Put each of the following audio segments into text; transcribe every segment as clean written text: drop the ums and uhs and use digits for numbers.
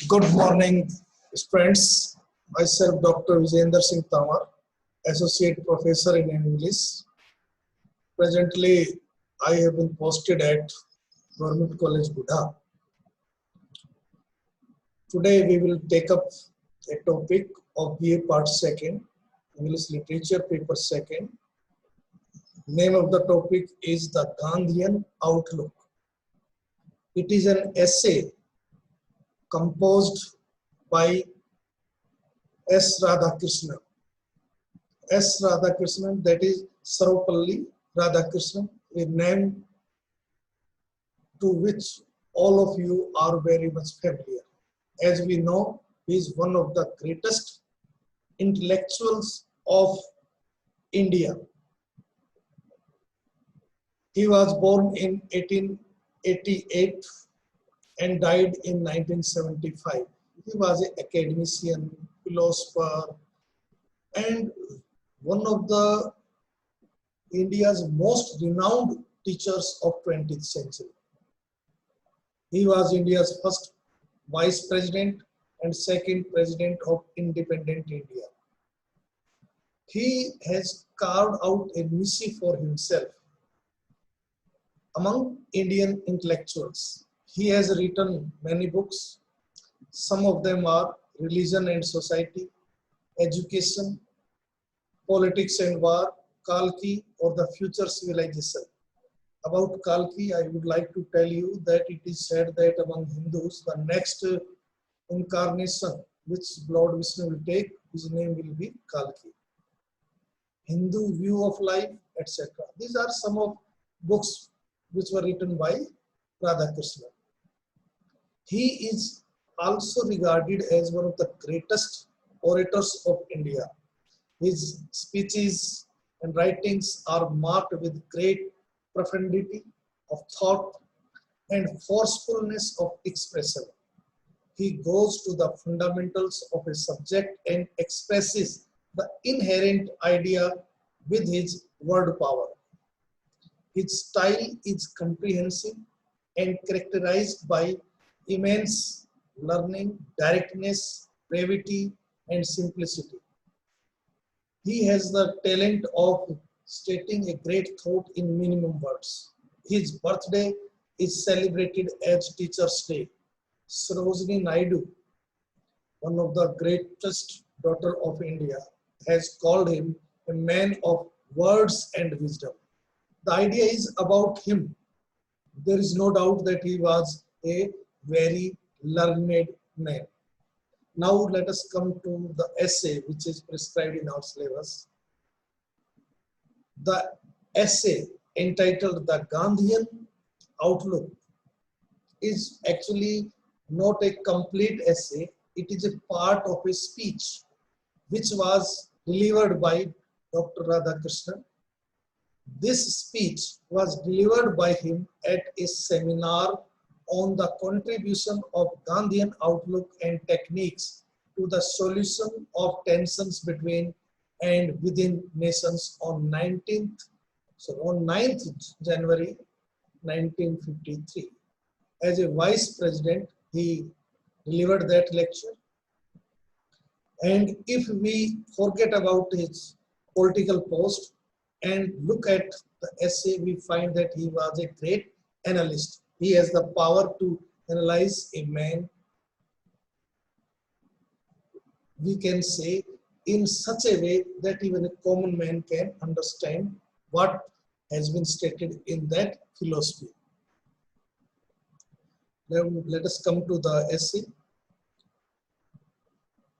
Good morning, friends. Myself, Dr. Vijayendra Singh Tamar, Associate Professor in English. Presently, I have been posted at Government College, Buddha. Today, we will take up a topic of BA Part 2nd, English Literature, Paper 2nd. Name of the topic is The Gandhian Outlook. It is an essay composed by S. Radhakrishnan. S. Radhakrishnan, that is Sarvapalli Radhakrishnan, a name to which all of you are very much familiar. As we know, he is one of the greatest intellectuals of India. He was born in 1888 and died in 1975. He was an academician, philosopher, and one of the India's most renowned teachers of 20th century. He was India's first vice president and second president of independent India. He has carved out a niche for himself among Indian intellectuals. He has written many books. Some of them are Religion and Society, Education, Politics and War, Kalki, or the Future Civilization. About Kalki, I would like to tell you that it is said that among Hindus, the next incarnation which Lord Vishnu will take, his name will be Kalki. Hindu view of life, etc. These are some of books which were written by Radhakrishnan. He is also regarded as one of the greatest orators of India. His speeches and writings are marked with great profundity of thought and forcefulness of expression. He goes to the fundamentals of a subject and expresses the inherent idea with his word power. His style is comprehensive and characterized by immense learning, directness, brevity, and simplicity. He has the talent of stating a great thought in minimum words. His birthday is celebrated as Teacher's Day. Sarojini Naidu, one of the greatest daughter of India, has called him a man of words and wisdom. The idea is about him. There is no doubt that he was a very learned man. Now let us come to the essay which is prescribed in our syllabus. The essay entitled The Gandhian Outlook is actually not a complete essay. It is a part of a speech which was delivered by Dr. Radhakrishnan. This speech was delivered by him at a seminar on the contribution of Gandhian outlook and techniques to the solution of tensions between and within nations on 9th January 1953. As a vice president, he delivered that lecture. And if we forget about his political post and look at the essay, we find that he was a great analyst. He has the power to analyze a man, we can say, in such a way that even a common man can understand what has been stated in that philosophy. Now let us come to the essay.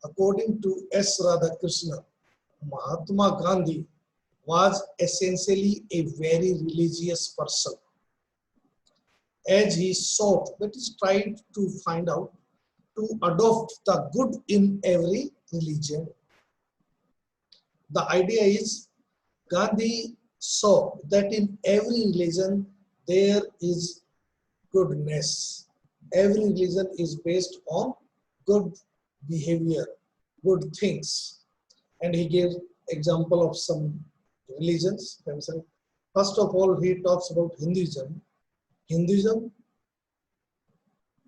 According to S. Radhakrishnan, Mahatma Gandhi was essentially a very religious person. As he sought, that is, tried to find out, to adopt the good in every religion. The idea is, Gandhi saw that in every religion there is goodness. Every religion is based on good behavior, good things. And he gave example of some religions. First of all, he talks about Hinduism. Hinduism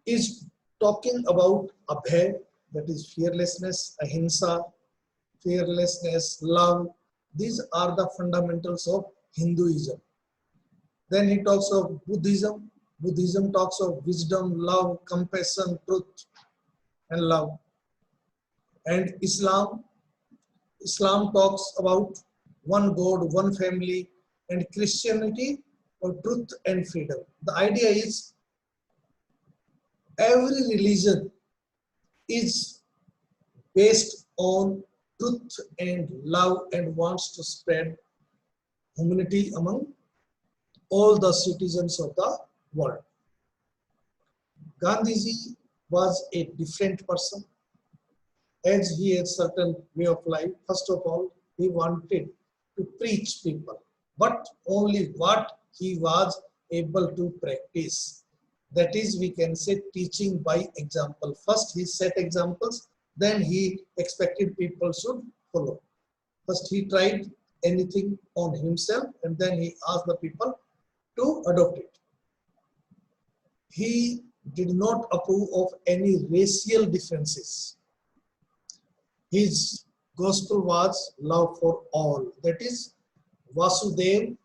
is talking about abhay, that is fearlessness, ahimsa, fearlessness, love. These are the fundamentals of Hinduism. Then he talks of Buddhism. Buddhism talks of wisdom, love, compassion, truth, and love. And Islam, Islam talks about one God, one family, and Christianity or truth and freedom. The idea is every religion is based on truth and love and wants to spread humanity among all the citizens of the world. Gandhiji was a different person as he had certain way of life. First of all, he wanted to preach people, but only what he was able to practice. That is, we can say teaching by example. First, he set examples, then he expected people should follow. First, he tried anything on himself, and then he asked the people to adopt it. He did not approve of any racial differences. His gospel was love for all. That is, Vasudev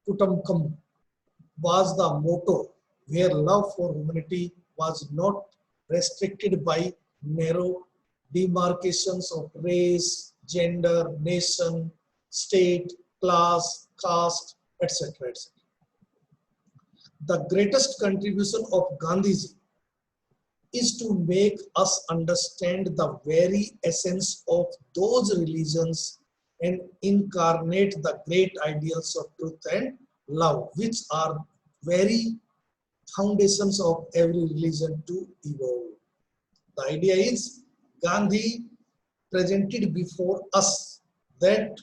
Kutumbakam was the motto, where love for humanity was not restricted by narrow demarcations of race, gender, nation, state, class, caste, etc. etc. The greatest contribution of Gandhiji is to make us understand the very essence of those religions and incarnate the great ideals of truth and love, which are very foundations of every religion to evolve. The idea is Gandhi presented before us that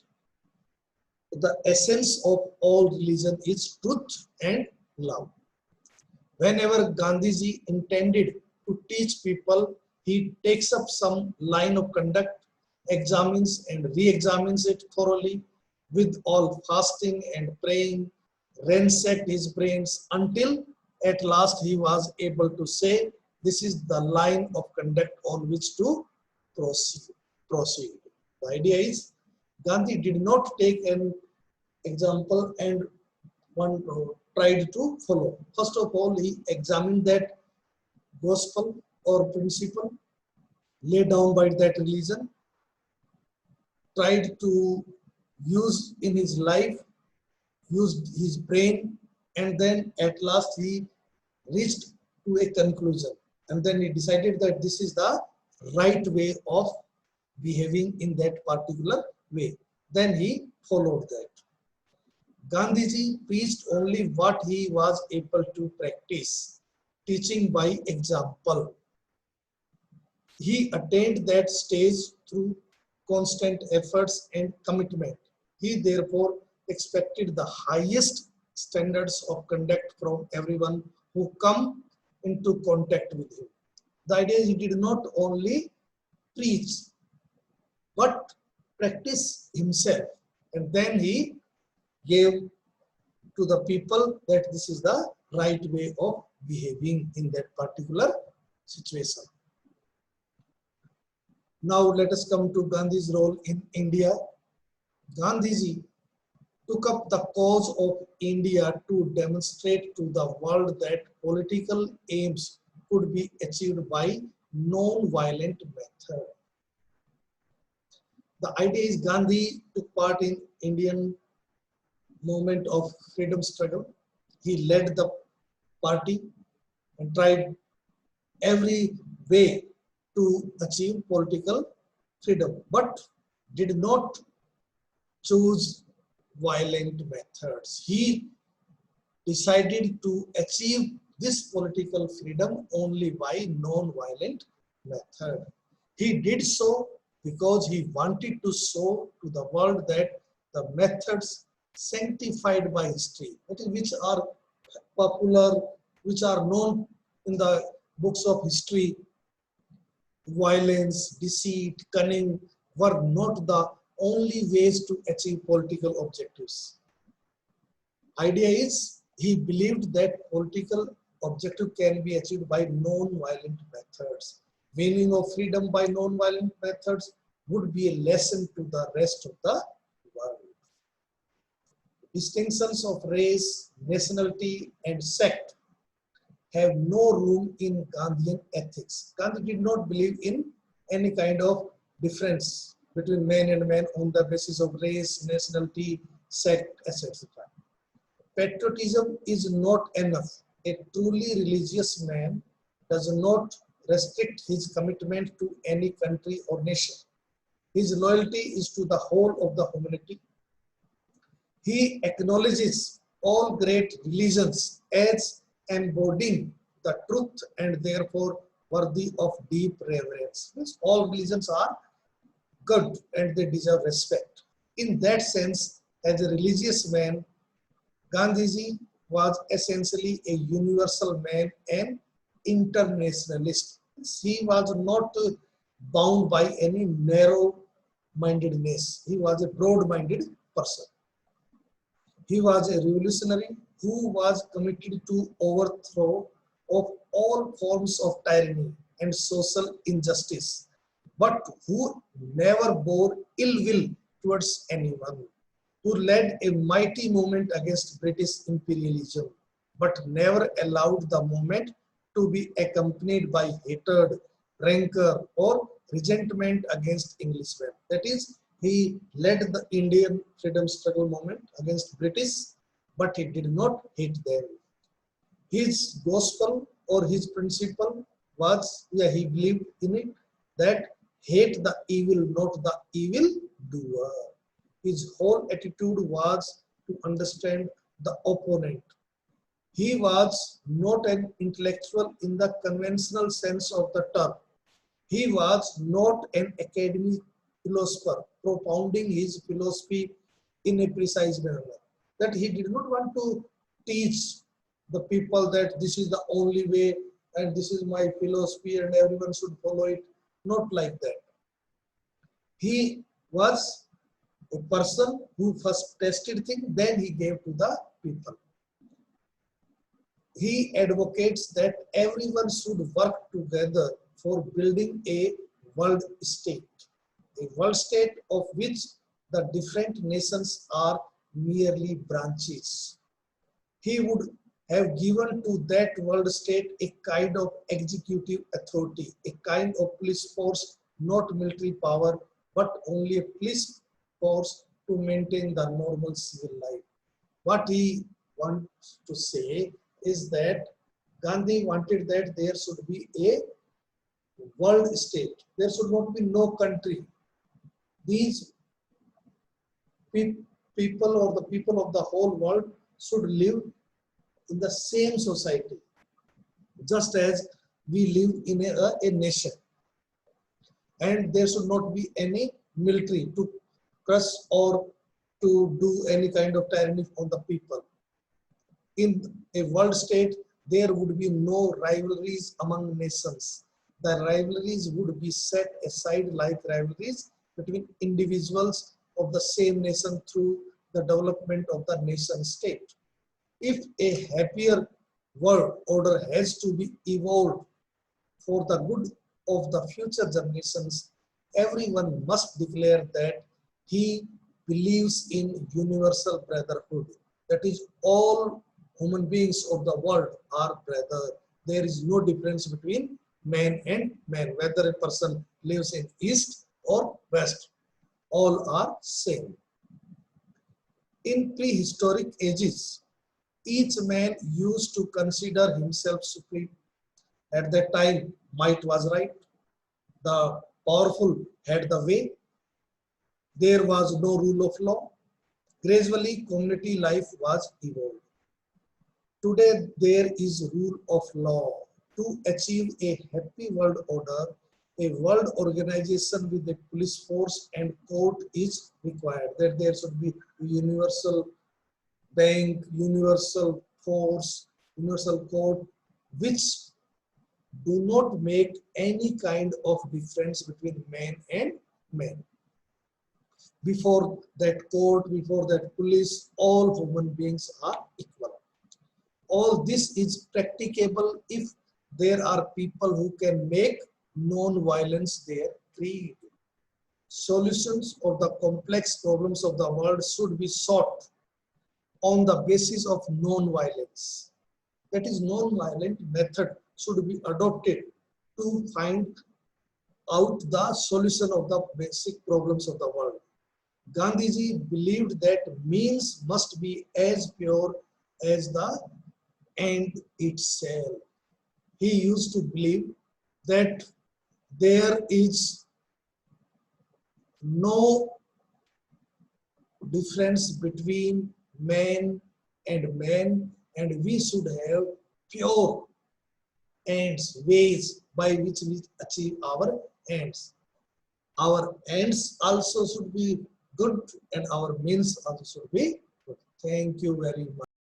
the essence of all religion is truth and love. Whenever Gandhiji intended to teach people, he takes up some line of conduct, examines and re-examines it thoroughly with all fasting and praying, ransacked his brains until at last he was able to say, this is the line of conduct on which to proceed. The idea is Gandhi did not take an example and one tried to follow. First of all, he examined that gospel or principle laid down by that religion, tried to use in his life, used his brain, and then at last he reached to a conclusion. And then he decided that this is the right way of behaving in that particular way. Then he followed that. Gandhiji preached only what he was able to practice, teaching by example. He attained that stage through constant efforts and commitment. He therefore expected the highest standards of conduct from everyone who come into contact with him. The idea is he did not only preach, but practice himself. And then he gave to the people that this is the right way of behaving in that particular situation. Now let us come to Gandhi's role in India. Gandhiji took up the cause of India to demonstrate to the world that political aims could be achieved by non-violent method. The idea is Gandhi took part in Indian movement of freedom struggle. He led the party and tried every way to achieve political freedom, but did not choose violent methods. He decided to achieve this political freedom only by non-violent method. He did so because he wanted to show to the world that the methods sanctified by history, which are popular, which are known in the books of history, violence, deceit, cunning, were not the only ways to achieve political objectives. Idea is he believed that political objective can be achieved by non-violent methods. Winning of freedom by non-violent methods would be a lesson to the rest of the world. Distinctions of race, nationality, and sect have no room in Gandhian ethics. Gandhi did not believe in any kind of difference between man and man on the basis of race, nationality, sect, etc. Patriotism is not enough. A truly religious man does not restrict his commitment to any country or nation. His loyalty is to the whole of the humanity. He acknowledges all great religions as embodying the truth and therefore worthy of deep reverence. Means all religions are good and they deserve respect. In that sense, as a religious man, Gandhiji was essentially a universal man and internationalist. He was not bound by any narrow-mindedness. He was a broad-minded person. He was a revolutionary who was committed to overthrow of all forms of tyranny and social injustice, but who never bore ill will towards anyone, who led a mighty movement against British imperialism, but never allowed the movement to be accompanied by hatred, rancor, or resentment against Englishmen. That is, he led the Indian freedom struggle movement against British, but he did not hate them. His gospel or his principle was, he believed in it, that hate the evil, not the evil doer. His whole attitude was to understand the opponent. He was not an intellectual in the conventional sense of the term. He was not an academic philosopher propounding his philosophy in a precise manner. That he did not want to teach the people that this is the only way and this is my philosophy and everyone should follow it. Not like that. He was a person who first tested things, then he gave to the people. He advocates that everyone should work together for building a world state of which the different nations are merely branches. He would have given to that world state a kind of executive authority, a kind of police force, not military power, but only a police force to maintain the normal civil life. What he wants to say is that Gandhi wanted that there should be a world state. There should not be no country. These people or the people of the whole world should live in the same society, just as we live in a nation. And there should not be any military to crush or to do any kind of tyranny on the people. In a world state, there would be no rivalries among nations. The rivalries would be set aside like rivalries between individuals of the same nation through the development of the nation state. If a happier world order has to be evolved for the good of the future generations, everyone must declare that he believes in universal brotherhood. That is, all human beings of the world are brother. There is no difference between man and man, whether a person lives in east or west. All are same. In prehistoric ages, each man used to consider himself supreme. At that time, might was right. The powerful had the way. There was no rule of law. Gradually, community life was evolved. Today, there is rule of law. To achieve a happy world order, a world organization with a police force and court is required. That there should be universal bank, universal force, universal court, which do not make any kind of difference between man and man. Before that court, before that police, all human beings are equal. all this is practicable if there are people who can make non-violence their creed. Solutions of the complex problems of the world should be sought on the basis of non-violence. That is, non-violent method should be adopted to find out the solution of the basic problems of the world. Gandhiji believed that means must be as pure as the end itself. He used to believe that there is no difference between man and man, and we should have pure ends, ways by which we achieve our ends. Our ends also should be good and our means also should be good. Thank you very much.